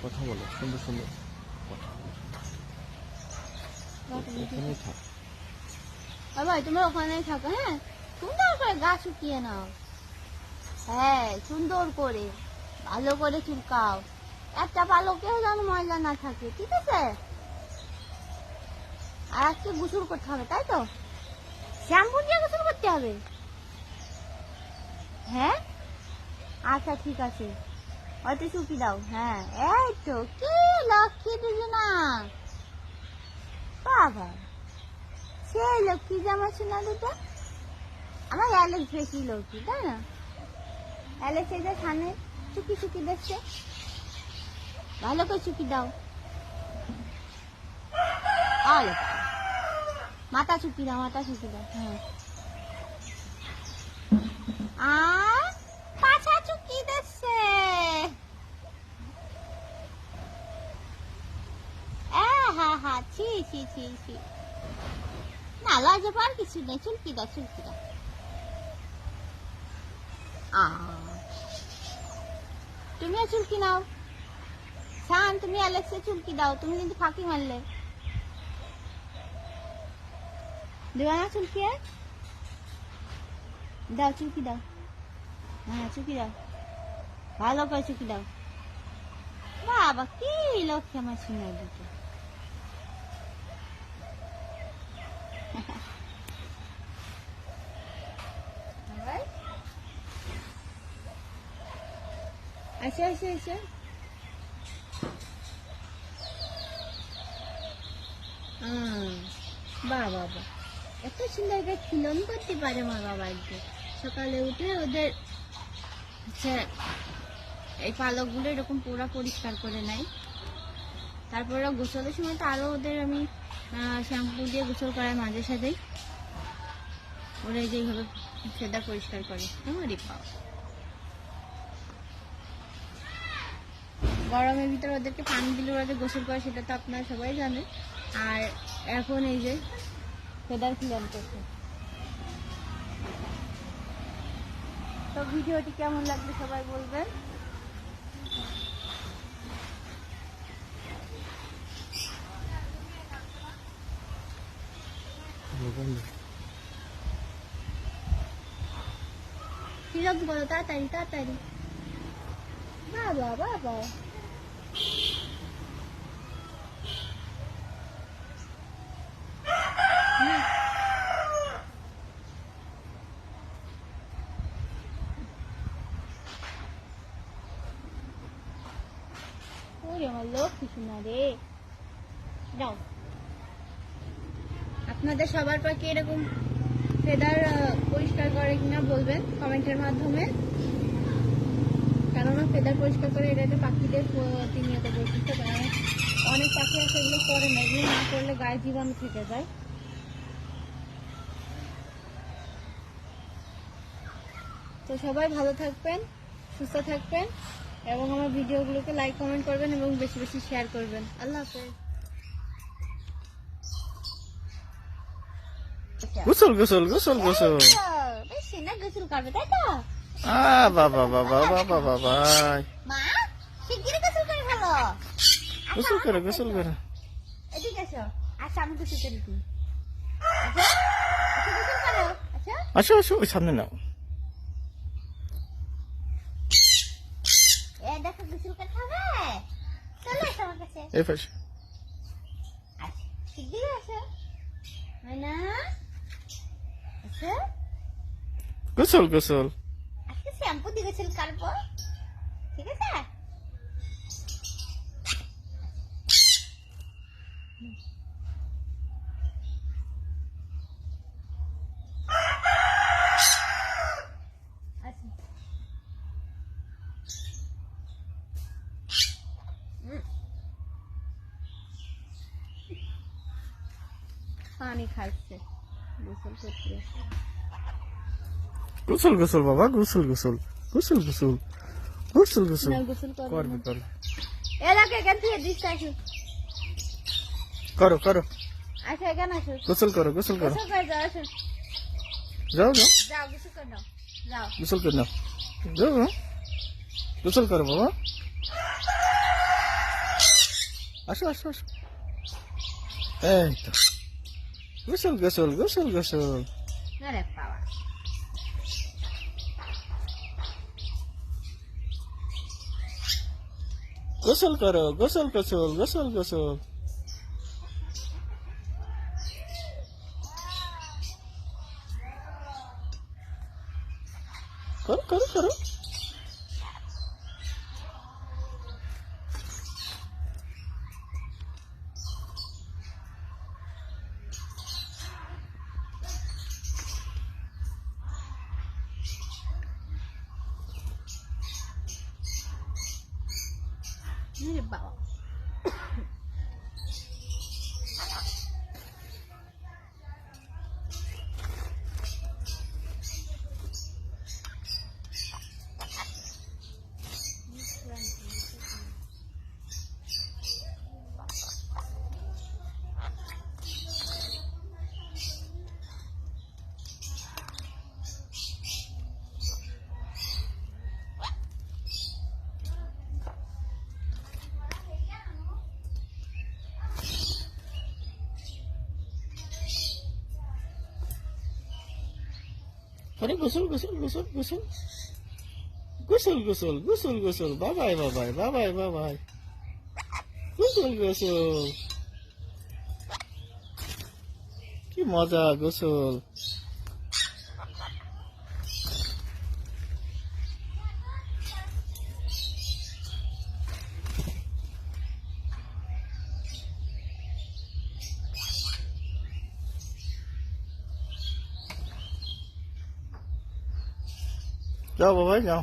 কথা বলো, সুন্দর সুন্দর কথা বলো। ওখানেই থাক ভাই, তোমরা ওখানেই থাকো। হ্যাঁ, সুন্দর করে গা শুকিয়ে নাও। হ্যাঁ, সুন্দর করে ভালো করে চুলকাও। একটা পালকেও যেন ময়লা না থাকে, ঠিক আছে? আর আজকে গোসল করতে হবে, তাই তো? শ্যাম্পু দিয়ে গোসল করতে হবে? হ্যাঁ, আচ্ছা ঠিক আছে, হয়তো শুকিয়ে দাও। হ্যাঁ, এই তো কি লক্ষ্মী দুজনা, বাবা সেই লক্ষ্মী জামা শোনা দুটো। আমার অ্যালেক্স বেশি লক্ষ্মী, তাই না? অ্যালেক্স এই যে সামনে চুকি চুকি দেখছে, ভালো করে চুকি দাও। আলো মাথা চুকি দাও, মাথা চুকি দাও। হ্যাঁ, আর পাছা চুকি দেখছে। হ্যাঁ হ্যাঁ, ছি ছি ছি ছি, না লজে পার কিছু নেই, চুলকি দাও, চুলকি দাও। তুমিও চুলকি নাও। শান, তুমি অ্যালেক্সে চুলকি দাও, তুমি কিন্তু ফাঁকি মারলে। দেবা না চুলকি? দাও চুলকি দাও। হ্যাঁ চুলকি দাও, ভালো করে চুলকি দাও। বাবা কি লক্ষ্মী আমার শুনে দুটো। আচ্ছা আচ্ছা আচ্ছা, বাহ বাবা, এত সুন্দর করে খিলন করতে পারে মা বাবা। একটু সকালে উঠে ওদের এই পালকগুলো এরকম পুরো পরিষ্কার করে নেয়। তারপর গোসলের সময় তো আরো ওদের আমি শ্যাম্পু দিয়ে গোসল করাই মাঝে সাথেই। ওরা যেইভাবে ফেদা পরিষ্কার করে, আমারই পাওয়া। গরমের ভিতরে ওদেরকে পানি দিলে ওরা যে গোসল করে সেটা তো আপনারা সবাই জানেন। আর এখন এই যে ফেদার খিলান করছে। তো ভিডিওটি কেমন লাগবে সবাই বলবেন। সিরাপ করো তাড়াতাড়ি তাড়াতাড়ি। বাবা বাবা, ওরে আমার লক্ষ্মী শোনা রে। যাও, আপনাদের সবার পাখি এরকম ফেদার পরিষ্কার করে কিনা বলবেন কমেন্টের মাধ্যমে। কেননা ফেদার পরিষ্কার করে এটা একটা পাখিদের প্রতিনিয়ত বৈশিষ্ট্য। কারণ অনেক পাখি আছে এগুলো করে না, এগুলো না করলে গায়ে জীবাণু থেকে যায়। তো সবাই ভালো থাকবেন, সুস্থ থাকবেন এবং আমার ভিডিওগুলোকে লাইক কমেন্ট করবেন এবং বেশি বেশি শেয়ার করবেন। আল্লাহ হাফেজ। গোসল গোসল গোসল গোসল। বেশি না গোসল করবে, তাই তো? বাবা বাবা বাবা বাবা, মা শিগগিরই গোসল করে ফেলো। গোসল করো গোসল করো। এদিকে এসো, আচ্ছা আমি গোসল করে দিই। আচ্ছা গোসল করো। আচ্ছা আসো আসো, ওই সামনে নাও। দেখো গোসল করতে হবে, চলো এসো আমার কাছে। এই পাশে। আচ্ছা শিগগিরই আসো না, আচ্ছা গোসল গোসল। আজকে শ্যাম্পু দিয়ে গোসল করবো, ঠিক আছে? পানি খাচ্ছে, গোসল করতে। গোসল গোসল বাবা, গোসল গোসল গোসল গোসল গোসল গোসল গোসল করবে করবে। এলাকা এখান থেকে দিচ্ছে, আসো করো করো, আচ্ছা এখানে আসো, গোসল করো গোসল করো। গোসল করে যাও, আসো যাও যাও, যাও গোসল করে নাও, যাও। গোসল করে নাও, যাও যাও, গোসল করো বাবা। আসো আসো আসো, এই তো গোসল গোসল গোসল গোসল। আরে বাবা, গোসল করো, গোসল গোসল গোসল গোসল। করো করো করো। আরে বাবা, আরে গোসল গোসল গোসল গোসল গোসল গোসল গোসল গোসল। বাবাই বাবাই বাবাই বাবাই, গোসল গোসল। কি মজা গোসল। যাও বাবাই যাও।